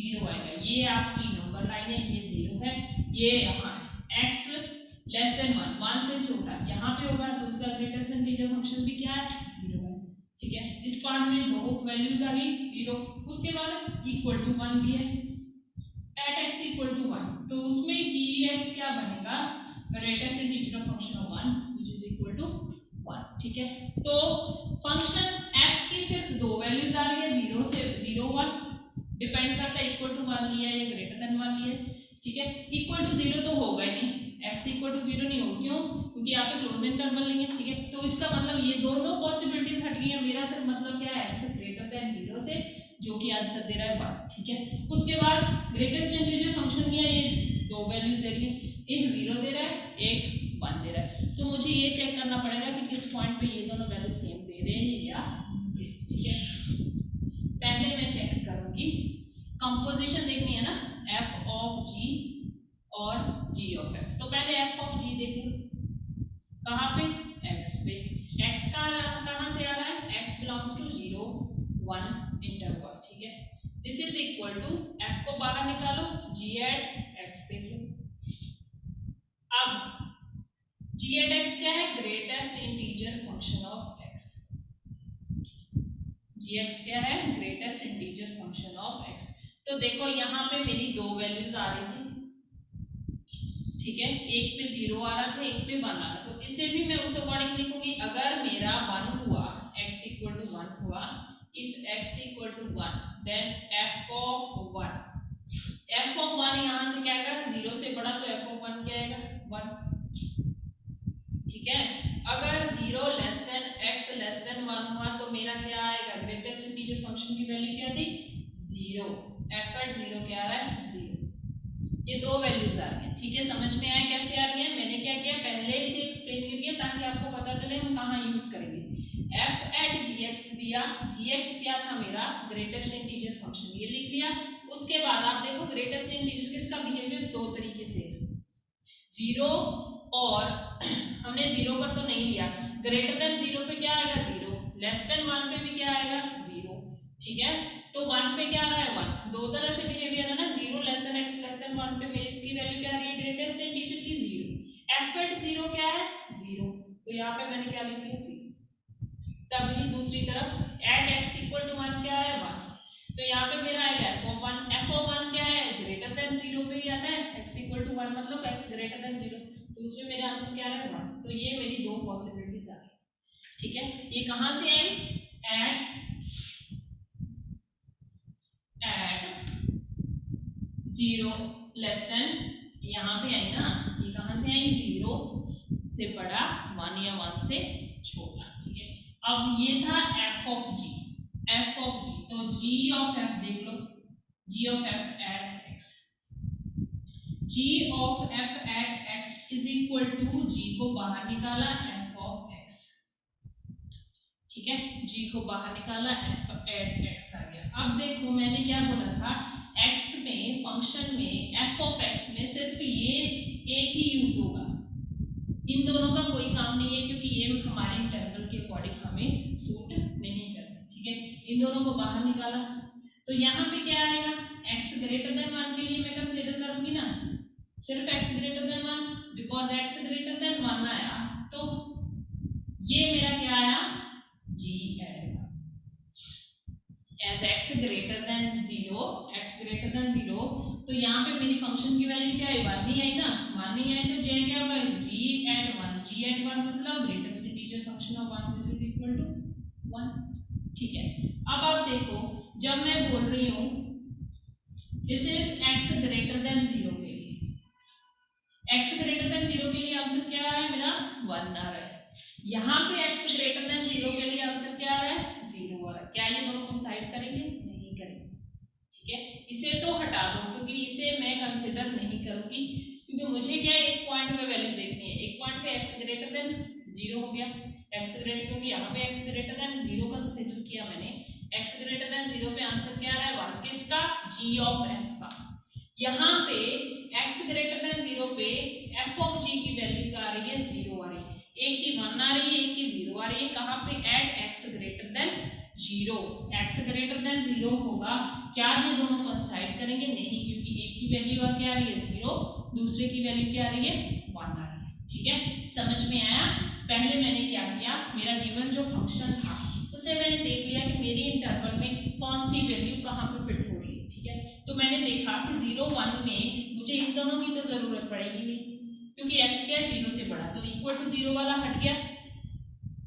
0 आएगा। ये आपकी नंबर लाइन है, ये 0 है, ये यहाँ x लेस देन 1 से छोटा यहाँ पे होगा, तो उसका ग्रेटेस्ट इंटीजर फंक्शन भी क्या है 0 है। ठीक है, इस पार्ट में दो वैल्यूज आ गई 0, उसके बाद इक्वल टू 1 भी है, एट x इक्वल टू 1, तो उसमें gx क्या बनेगा, greatest integer function of 1 which is equal to 1। ठीक है, तो फंक्शन f की सिर्फ दो वैल्यूज आ रही है 0 से 0 1, डिपेंड करता है इक्वल टू 1 लिया है या ग्रेटर देन 1 लिया है। ठीक है, इक्वल टू 0 तो होगा ही नहीं, x इक्वल टू 0 नहीं होगा, क्यों, क्योंकि यहाँ पे क्लोज इंटरवल नहीं है। ठीक है, तो इसका मतलब ये दोनों पॉसिबिलिटीज हट गई है, मेरा सिर्फ मतलब क्या है x ग्रेटर देन 0 से, जो कि आंसर दे रहा है 1। ठीक है, उसके बाद ग्रेटेस्ट इंटीजर फंक्शन क्या है, ये दो वैल्यूज दे रही है, एक 0 दे रहा है एक 1 दे रहा है, तो मुझे ये चेक करना पड़ेगा कि किस पॉइंट पे ये दोनों वैल्यू सेम दे रहे हैं या नहीं। ठीक है, पहले मैं चेक करूंगी, कंपोजिशन देखनी है ना, f ऑफ g और g ऑफ f। तो पहले f ऑफ g देख लो, कहाँ पे, x पे, x का कहाँ से आ रहा है, x बिलोंग्स टू 0 1 इंटरवल। ठीक है, this is equal to, f को बाहर निकालो, g एट x देख लो। अब g एट x क्या है, greatest integer function of x, gx क्या है, greatest integer function of x। तो देखो यहाँ पे मेरी दो वैल्यूज आ रही थी। ठीक है, एक पे 0 आ रहा था, एक पे 1 आ रहा, तो इसे भी मैं उस अकॉर्डिंग लिखूंगी। अगर मेरा 1 हुआ, x इक्वल टू 1 हुआ, if x equal to 1, then f of 1, f of 1 यहाँ से क्या आएगा, 0 से बड़ा, तो f ऑफ 1 क्या आएगा 1। ठीक है, अगर 0 less than x less than 1 हुआ, तो मेरा क्या आएगा, ग्रेटेस्ट इंटीजर फंक्शन की वैल्यू क्या थी 0, f एट 0 क्या आ रहा है 0। ये दो वैल्यूज आ रही हैं। ठीक है, समझ में आया कैसे आ रही है, मैंने क्या किया, पहले इसे एक्सप्लेन कर दिया ताकि आपको पता चले हम कहाँ यूज करेंगे। f एट gx दिया, gx क्या था मेरा, ग्रेटेस्ट इंटीजर फंक्शन, ये लिख लिया। उसके बाद आप देखो ग्रेटेस्ट इंटीजर किसका बिहेवियर दो तरीके से, 0 और हमने 0 पर तो नहीं लिया, ग्रेटर देन 0 पे क्या आएगा 0, लेस देन 1 पे भी क्या आएगा 0। ठीक है, तो 1 पे क्या आ रहा है 1, दो तरह से बिहेवियर है ना, 0 less than x less than 1 पे मेरी इसकी वैल्यू क्या आ रही है, ग्रेटेस्ट इंटीजर की 0, f एट 0 क्या है 0, तो यहाँ पे मैंने क्या लिख लिया 0। तभी दूसरी तरफ एट x इक्वल टू 1 क्या है 1, तो यहाँ पे मेरा आएगा f ऑफ 1 क्या है, ग्रेटर देन 0 पे ही आता है, x इक्वल टू 1 मतलब x ग्रेटर देन 0, तो उसमें मेरा आंसर क्या है 1। तो ये मेरी दो पॉसिबिलिटीज आ गई। ठीक है, ये कहाँ से आई, एट 0 लेस देन, यहाँ पे आई ना, ये कहाँ से आई 0 से बड़ा 1 या 1 से छोटा। ठीक है, अब ये था f ऑफ g, तो g ऑफ f देख लो, g of f at x, g of f at x is equal to, g को बाहर निकाला f ऑफ x। ठीक है, g को बाहर निकाला f एट x आ गया। अब देखो मैंने क्या बोला था, x में फंक्शन में f ऑफ x में सिर्फ ये एक ही यूज होगा, इन दोनों का कोई काम नहीं है, क्योंकि ये हमारे इंटरवल के अकॉर्डिंग हमें सूट नहीं करता। ठीक है, इन दोनों को बाहर निकाला, तो यहाँ पे क्या आएगा, x ग्रेटर देन 1 के लिए मैं कंसीडर करूंगी ना, सिर्फ x greater than 1, because x greater than 1 आया, तो ये मेरा क्या आया g एड, as x greater than 0, x greater than 0, तो यहाँ पे मेरी फंक्शन की वैल्यू क्या है 1 ही आई ना, 1 ही आई, तो j क्या होगा g एट 1, g एट 1 मतलब greatest integer function of 1 this is equal to 1। ठीक है, अब आप देखो जब मैं बोल रही हूँ this is x greater than 0 के लिए, x ग्रेटर देन 0 के लिए आंसर क्या आ रहा है मेरा 1 आ रहा है, यहाँ पे x ग्रेटर देन 0 के लिए आंसर क्या आ रहा है 0 आ रहा है। क्या ये दोनों कोइंसाइड करेंगे, नहीं करेंगे। ठीक है, इसे तो हटा दो क्योंकि इसे मैं कंसीडर नहीं करूंगी, क्योंकि मुझे क्या एक पॉइंट पे वैल्यू देखनी है, एक पॉइंट पे x ग्रेटर देन 0 हो गया, x ग्रेटर, क्योंकि यहाँ पे x ग्रेटर देन 0 कंसीडर किया मैंने, x ग्रेटर देन 0 पे आंसर क्या आ रहा है 1, किसका g ऑफ f का। यहाँ पे x ग्रेटर देन 0 पे f ऑफ g की वैल्यू क्या आ रही है 0 आ रही है, एक की 1 आ रही है, एक की 0 आ रही है, कहाँ पे at x greater than 0, x greater than 0 होगा, क्या ये दोनों कोइंसाइड करेंगे, नहीं, क्योंकि एक की वैल्यू क्या आ रही है 0, दूसरे की वैल्यू क्या आ रही है 1 आ रही है। ठीक है, समझ में आया? पहले मैंने क्या किया, मेरा गिवन जो फंक्शन था उसे मैंने देख लिया कि मेरी इंटरवल में कौन सी वैल्यू कहाँ पे फिट हो रही है। ठीक है, तो मैंने देखा कि 0 1 में मुझे इन दोनों की तो जरूरत पड़ेगी नहीं, क्योंकि x क्या है 0 से बड़ा, तो इक्वल टू 0 वाला हट गया,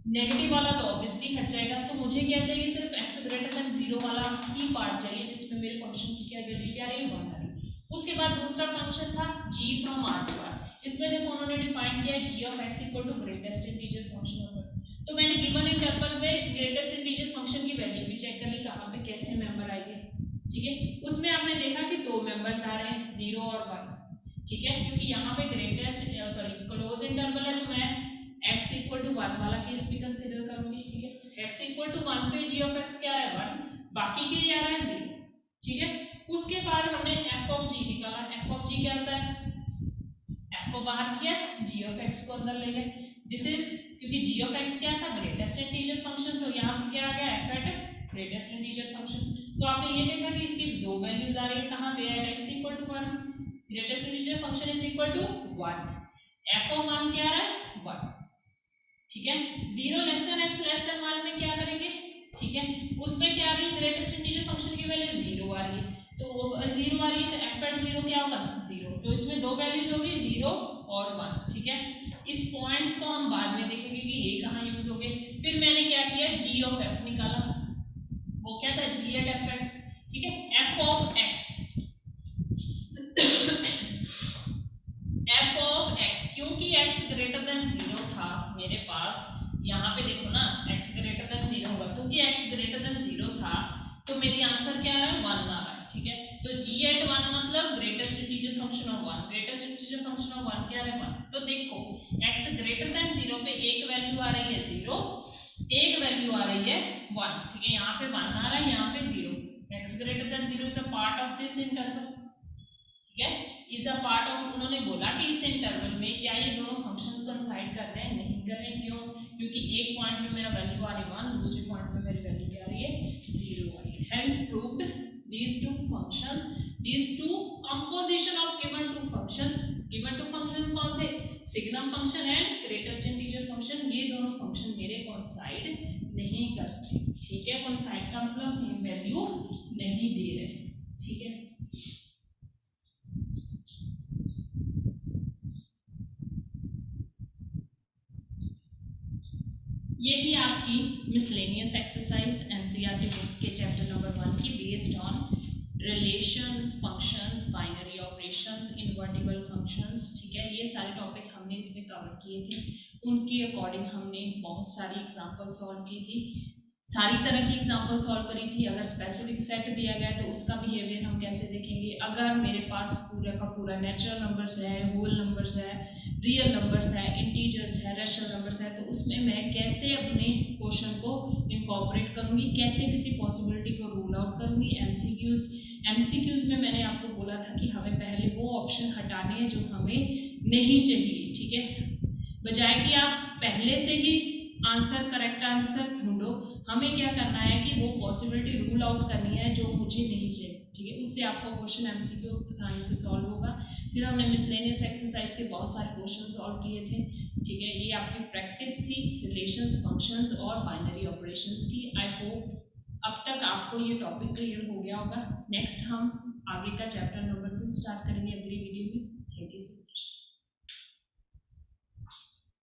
नेगेटिव वाला तो ऑब्वियसली हट जाएगा। तो मुझे क्या चाहिए, सिर्फ x ग्रेटर देन 0 वाला ही पार्ट चाहिए जिसमें मेरे फंक्शन की क्या वैल्यू क्या रही, 1 आ रही। उसके बाद दूसरा फंक्शन था g from r to r, इसमें देखो उन्होंने डिफाइन किया है g of x equal to greatest integer function of r। तो मैंने गिवन इंटरवल में ग्रेटेस्ट इंटीजर फंक्शन की वैल्यू भी चेक कर ली, कहाँ पे कैसे मेंबर आएंगे। ठीक है, उसमें आपने देखा कि दो मेंबर्स आ रहे हैं 0 और 1। ठीक है, क्योंकि यहाँ पे ग्रेटेस्ट क्लोज इंटरवल है तो मैं x इक्वल टू 1 वाला केस भी कंसीडर करूंगी। ठीक है, x इक्वल टू 1 पे g ऑफ x क्या है 1, बाकी के लिए आ रहा है 0। ठीक है, उसके बाद हमने f ऑफ g निकाला। f ऑफ g क्या होता है, f को बाहर किया, g ऑफ x को अंदर ले गए। दिस इज क्योंकि g ऑफ x क्या था, ग्रेटेस्ट इंटीजर फंक्शन, तो यहाँ पे क्या आ गया, f at greatest integer function. तो आपने ये देखा कि इसकी दो वैल्यूज आ रही है, कहाँ पे, at x equal to 1, greatest integer function is equal to 1, f of 1 क्या आ रहा है 1। ठीक है, 0 less than x less than 1 में क्या करेंगे, ठीक है, उसमें क्या आ रही है, ग्रेटेस्ट इंटीजर फंक्शन की वैल्यू 0 आ रही है, तो 0 आ रही है तो f एट 0 क्या होगा 0, तो इसमें दो वैल्यूज होगी 0 और 1। ठीक है, इस पॉइंट्स को हम बाद में देखेंगे कि ये कहाँ यूज हो गए। फिर मैंने क्या किया, g ऑफ f निकाला, वो क्या था g एट एफ एक्स। ठीक है, f of x f of x, क्योंकि x ग्रेटर देन 0 था मेरे पास, यहाँ पे देखो ना x ग्रेटर देन 0 होगा, क्योंकि x ग्रेटर देन 0 था तो मेरी आंसर क्या आ रहा है 1 आ रहा है। ठीक है, तो g एट 1 मतलब greatest integer function of 1, greatest integer function of 1 क्या आ रहा है 1। तो देखो x ग्रेटर देन 0 पे एक वैल्यू आ रही है 0, एक वैल्यू आ रही है 1। ठीक है, यहाँ पे 1 आ रहा है, यहाँ पे 0, x greater than 0 is a part of this interval. ठीक है, इज अ पार्ट ऑफ, उन्होंने बोला कि इस इंटरवल में क्या ये दोनों फंक्शंस कोइंसाइड कर रहे हैं, नहीं कर रहे हैं, क्यों, क्योंकि एक पॉइंट पे मेरा वैल्यू आ रही है 1, दूसरे पॉइंट पे मेरी वैल्यू क्या आ रही है 0 आ रही है। Hence proved these two functions, these two composition of given two functions, given two functions कौन थे, signum function and greatest integer function, ये दोनों फंक्शन मेरे कोइंसाइड नहीं करते। ठीक है, कोइंसाइड का मतलब सेम वैल्यू नहीं दे रहे। ठीक है, ये थी आपकी मिसलेनियस एक्सरसाइज एनसीईआरटी बुक के चैप्टर नंबर 1 की, based on relations, functions, binary operations, invertible functions. ठीक है, ये सारे टॉपिक हमने इसमें कवर किए थे, उनके अकॉर्डिंग हमने बहुत सारी एग्जांपल सॉल्व की थी, सारी तरह की एग्जांपल सॉल्व करी थी। अगर स्पेसिफिक सेट दिया गया तो उसका बिहेवियर हम कैसे देखेंगे, अगर मेरे पास पूरा का पूरा नेचुरल नंबर्स है, होल नंबर्स है, रियल नंबर्स है, इंटीजर्स है, रैशनल नंबर्स है, तो उसमें मैं कैसे अपने क्वेश्चन को इनकॉर्पोरेट करूंगी, कैसे किसी पॉसिबिलिटी को रूल आउट करूंगी। एमसीक्यूज में मैंने आपको बोला था कि हमें पहले वो ऑप्शन हटाने हैं जो हमें नहीं चाहिए। ठीक है, बजाय कि आप पहले से ही आंसर, करेक्ट आंसर ढूंढो, हमें क्या करना है कि वो पॉसिबिलिटी रूल आउट करनी है जो मुझे नहीं चाहिए। ठीक है, उससे आपका क्वेश्चन एमसीक्यू आसानी से सॉल्व होगा। फिर हमने मिसलेनियस एक्सरसाइज के बहुत सारे क्वेश्चन सॉल्व किए थे। ठीक है, ये आपकी प्रैक्टिस थी रिलेशंस, फंक्शंस और बाइनरी ऑपरेशंस की। आई होप अब तक आपको ये टॉपिक क्लियर हो गया होगा। नेक्स्ट हम आगे का चैप्टर नंबर 2 स्टार्ट करेंगे अगली